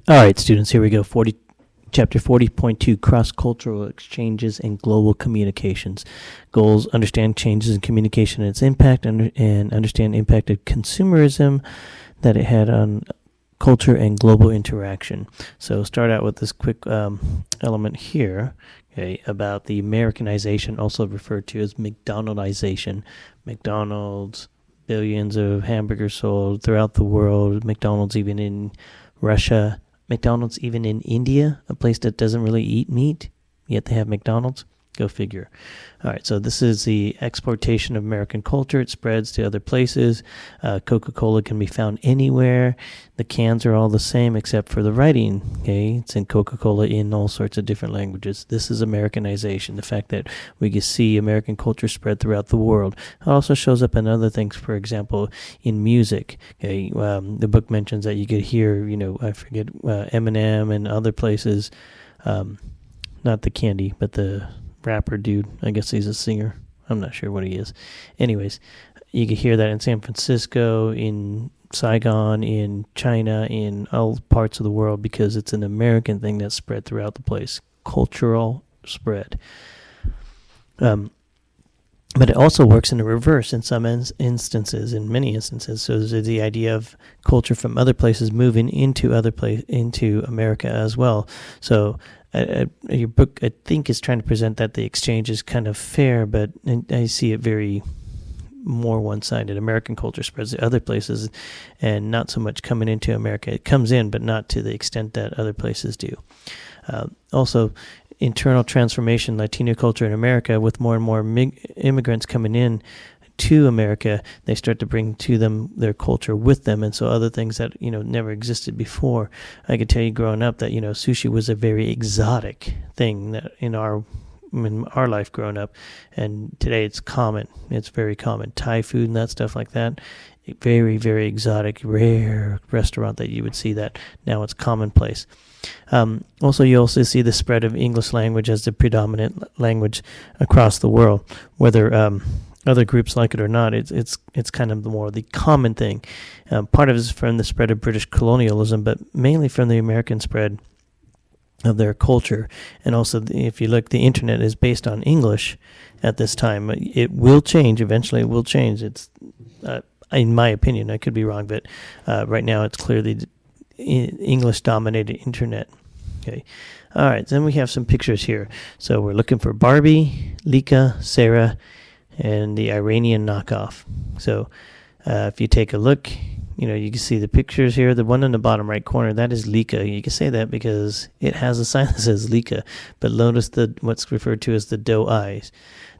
All right, students, here we go. Chapter 40.2, Cross-Cultural Exchanges and Global Communications. Goals: understand changes in communication and its impact, and understand impact of consumerism that it had on culture and global interaction. So start out with this quick element here, okay, about the Americanization, also referred to as McDonaldization. McDonald's, billions of hamburgers sold throughout the world. McDonald's even in Russia. McDonald's even in India, a place that doesn't really eat meat, yet they have McDonald's. Go figure. All right, so this is the exportation of American culture. It spreads to other places. Coca-Cola can be found anywhere. The cans are all the same except for the writing. Okay, it's in Coca-Cola in all sorts of different languages. This is Americanization, the fact that we can see American culture spread throughout the world. It also shows up in other things, for example, in music. Okay, the book mentions that you could hear, I forget, Eminem and other places, not the candy, but the rapper dude. I guess he's a singer. I'm not sure what he is. Anyways, you can hear that in San Francisco, in Saigon, in China, in all parts of the world, because it's an American thing that's spread throughout the place. Cultural spread. But it also works in the reverse in some instances, in many instances. So there's the idea of culture from other places moving into into America as well. So your book, I think, is trying to present that the exchange is kind of fair, but I see it very more one-sided. American culture spreads to other places and not so much coming into America. It comes in, but not to the extent that other places do. Also, internal transformation, Latino culture in America, with more and more immigrants coming in to America, they start to bring to them their culture with them, and so other things that never existed before. I could tell you growing up that sushi was a very exotic thing that in our life growing up, and today it's common. It's very common. Thai food and that stuff like that, very, very exotic, rare restaurant that you would see that. Now it's commonplace. Also, you also see the spread of English language as the predominant language across the world, whether other groups like it or not. It's kind of the common thing. Part of it is from the spread of British colonialism, but mainly from the American spread of their culture. And also, if you look, the internet is based on English at this time. It will change. Eventually it will change. It's, in my opinion, I could be wrong, but right now it's clearly English-dominated internet. Okay. All right, then we have some pictures here. So we're looking for Barbie, Lika, Sarah, and the Iranian knockoff. So if you take a look, you can see the pictures here. The one in the bottom right corner, that is Lika. You can say that because it has a sign that says Lika, but notice what's referred to as the doe eyes.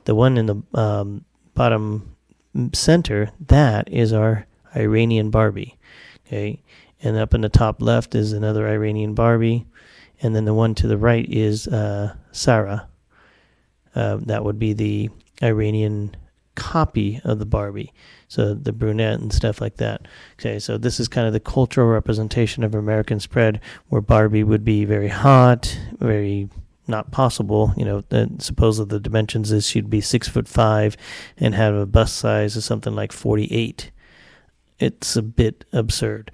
The one in the bottom center, that is our Iranian Barbie. Okay, and up in the top left is another Iranian Barbie, and then the one to the right is Sarah. That would be the Iranian copy of the Barbie, so the brunette and stuff like that. Okay, so this is kind of the cultural representation of American spread, where Barbie would be very hot, very not possible. Supposedly the dimensions is she'd be 6'5" and have a bust size of something like 48. It's a bit absurd.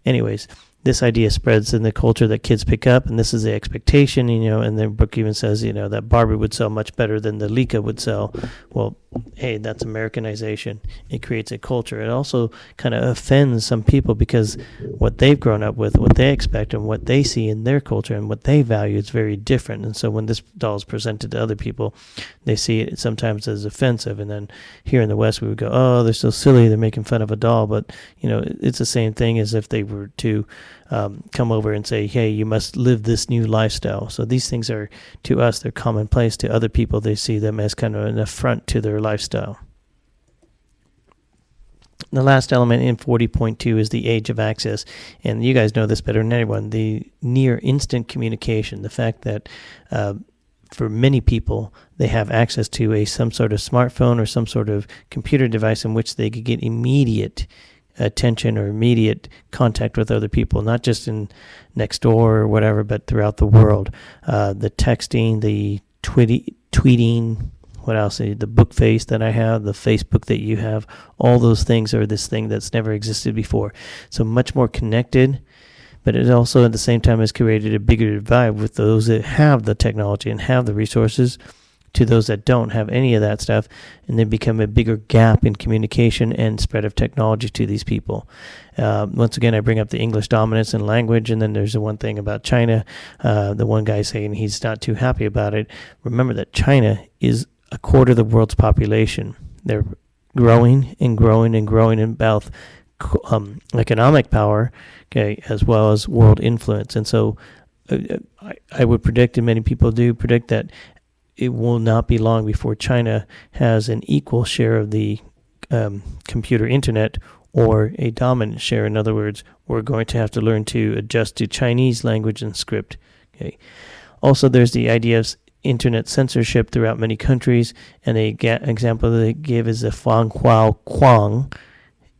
Anyways, this idea spreads in the culture that kids pick up, and this is the expectation, and the book even says, that Barbie would sell much better than the Lika would sell. Well, hey, that's Americanization. It creates a culture. It also kind of offends some people because what they've grown up with, what they expect, and what they see in their culture and what they value is very different. And so when this doll is presented to other people, they see it sometimes as offensive. And then here in the West, we would go, oh, they're so silly, they're making fun of a doll. But, it's the same thing as if they were to come over and say, hey, you must live this new lifestyle. So these things are, to us, they're commonplace. To other people, they see them as kind of an affront to their lifestyle. The last element in 40.2 is the age of access. And you guys know this better than anyone. The near instant communication, the fact that for many people, they have access to some sort of smartphone or some sort of computer device in which they could get immediate attention or immediate contact with other people, not just in next door or whatever, but throughout the world. The texting, the tweeting, what else? The book face that I have, the Facebook that you have, all those things are this thing that's never existed before. So much more connected, but it also at the same time has created a bigger divide with those that have the technology and have the resources to those that don't have any of that stuff, and then become a bigger gap in communication and spread of technology to these people. Once again, I bring up the English dominance in language, and then there's the one thing about China. The one guy saying he's not too happy about it. Remember that China is a quarter of the world's population. They're growing and growing and growing in both economic power, okay, as well as world influence. And so I would predict, and many people do predict, that it will not be long before China has an equal share of the computer internet, or a dominant share. In other words, we're going to have to learn to adjust to Chinese language and script. Okay. Also, there's the idea of internet censorship throughout many countries, and the example they give is the Fang Huao Kuang.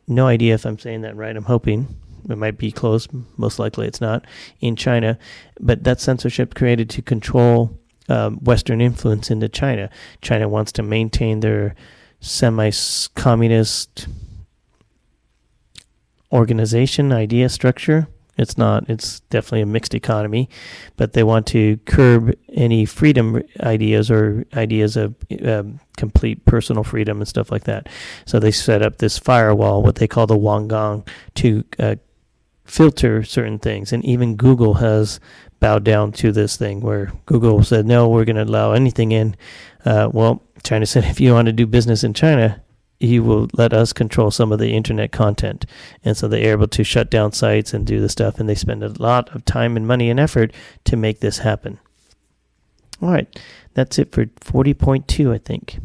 No idea if I'm saying that right. I'm hoping. It might be close. Most likely it's not. In China. But that censorship created to control Western influence into China. China wants to maintain their semi-communist organization, idea, structure. It's not. It's definitely a mixed economy, but they want to curb any freedom ideas or ideas of complete personal freedom and stuff like that. So they set up this firewall, what they call the Wangang, to filter certain things. And even Google has bowed down to this thing, where Google said, no, we're going to allow anything in. Well, China said, if you want to do business in China, you will let us control some of the internet content. And so they're able to shut down sites and do the stuff, and they spend a lot of time and money and effort to make this happen. All right, that's it for 40.2, I think.